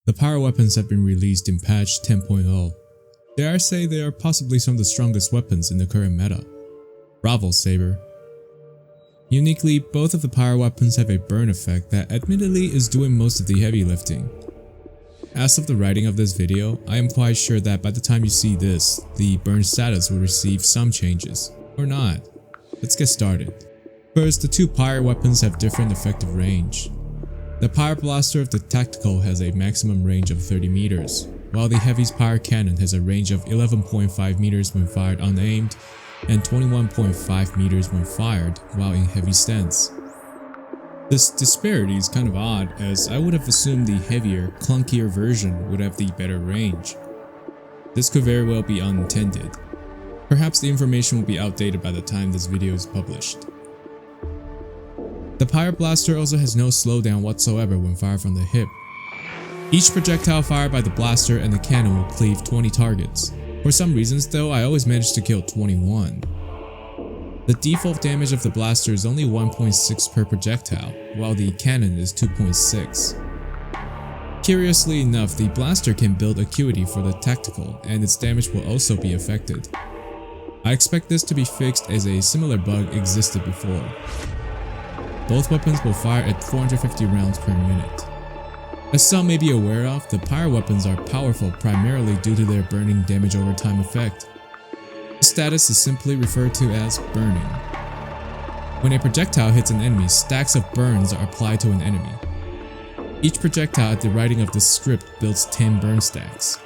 The Pyre weapons have been released in patch 10.0. Dare I say they are possibly some of the strongest weapons in the current meta. Bravo, Saber. Uniquely, both of the Pyre weapons have a burn effect that admittedly is doing most of the heavy lifting. As of the writing of this video, I am quite sure that by the time you see this, the burn status will receive some changes. Or not. Let's get started. First, the two Pyre weapons have different effective range. The Pyre Blaster of the Tactical has a maximum range of 30 meters, while the Heavy's Pyre Cannon has a range of 11.5 meters when fired unaimed and 21.5 meters when fired while in heavy stance. This disparity is kind of odd, as I would have assumed the heavier, clunkier version would have the better range. This could very well be unintended. Perhaps the information will be outdated by the time this video is published. The Pyre Blaster also has no slowdown whatsoever when fired from the hip. Each projectile fired by the blaster and the cannon will cleave 20 targets. For some reasons though, I always manage to kill 21. The default damage of the blaster is only 1.6 per projectile, while the cannon is 2.6. Curiously enough, the blaster can build acuity for the tactical, and its damage will also be affected. I expect this to be fixed as a similar bug existed before. Both weapons will fire at 450 rounds per minute. As some may be aware of, the Pyre weapons are powerful primarily due to their burning damage over time effect. This status is simply referred to as burning. When a projectile hits an enemy, stacks of burns are applied to an enemy. Each projectile at the writing of this script builds 10 burn stacks.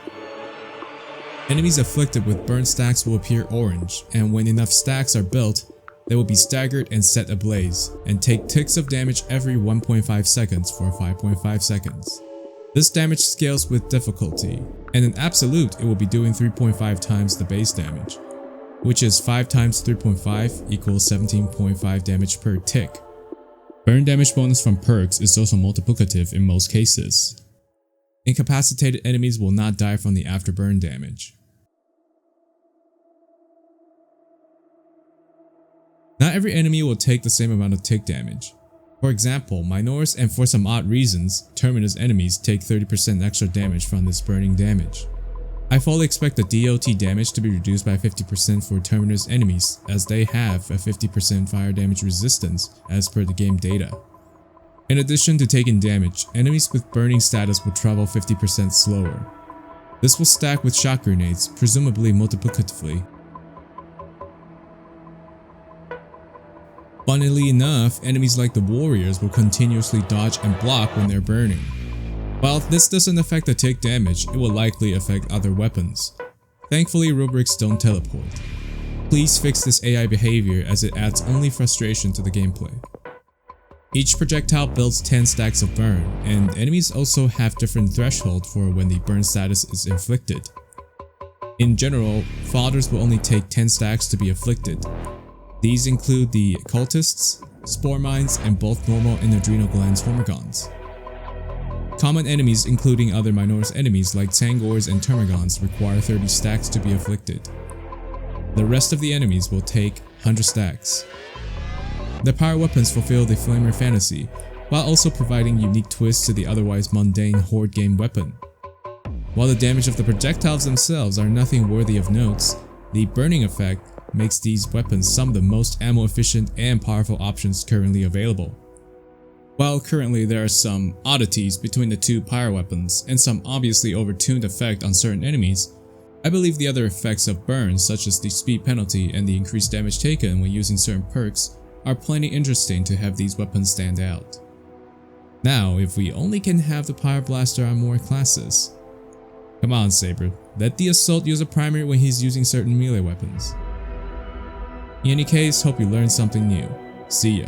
Enemies afflicted with burn stacks will appear orange, and when enough stacks are built, they will be staggered and set ablaze, and take ticks of damage every 1.5 seconds for 5.5 seconds. This damage scales with difficulty, and in absolute it will be doing 3.5 times the base damage, which is 5 times 3.5 equals 17.5 damage per tick. Burn damage bonus from perks is also multiplicative in most cases. Incapacitated enemies will not die from the afterburn damage. Not every enemy will take the same amount of tick damage. For example, Minors and for some odd reasons, Terminus enemies take 30% extra damage from this burning damage. I fully expect the DOT damage to be reduced by 50% for Terminus enemies, as they have a 50% fire damage resistance as per the game data. In addition to taking damage, enemies with burning status will travel 50% slower. This will stack with shock grenades, presumably multiplicatively. Funnily enough, enemies like the warriors will continuously dodge and block when they're burning. While this doesn't affect the tick damage, it will likely affect other weapons. Thankfully, rubrics don't teleport. Please fix this AI behavior as it adds only frustration to the gameplay. Each projectile builds 10 stacks of burn, and enemies also have different threshold for when the burn status is inflicted. In general, fodders will only take 10 stacks to be afflicted. These include the cultists, spore mines, and both normal and adrenal glands hormigons. Common enemies including other Minors enemies like Tangors and Termagants require 30 stacks to be afflicted. The rest of the enemies will take 100 stacks. The Pyre weapons fulfill the Flamer fantasy, while also providing unique twists to the otherwise mundane horde game weapon. While the damage of the projectiles themselves are nothing worthy of notes, the burning effect makes these weapons some of the most ammo efficient and powerful options currently available. While currently there are some oddities between the two Pyre weapons and some obviously overtuned effect on certain enemies, I believe the other effects of burns such as the speed penalty and the increased damage taken when using certain perks are plenty interesting to have these weapons stand out. Now, if we only can have the Pyre Blaster on more classes. Come on Saber, let the Assault use a primary when he's using certain melee weapons. In any case, hope you learned something new. See ya.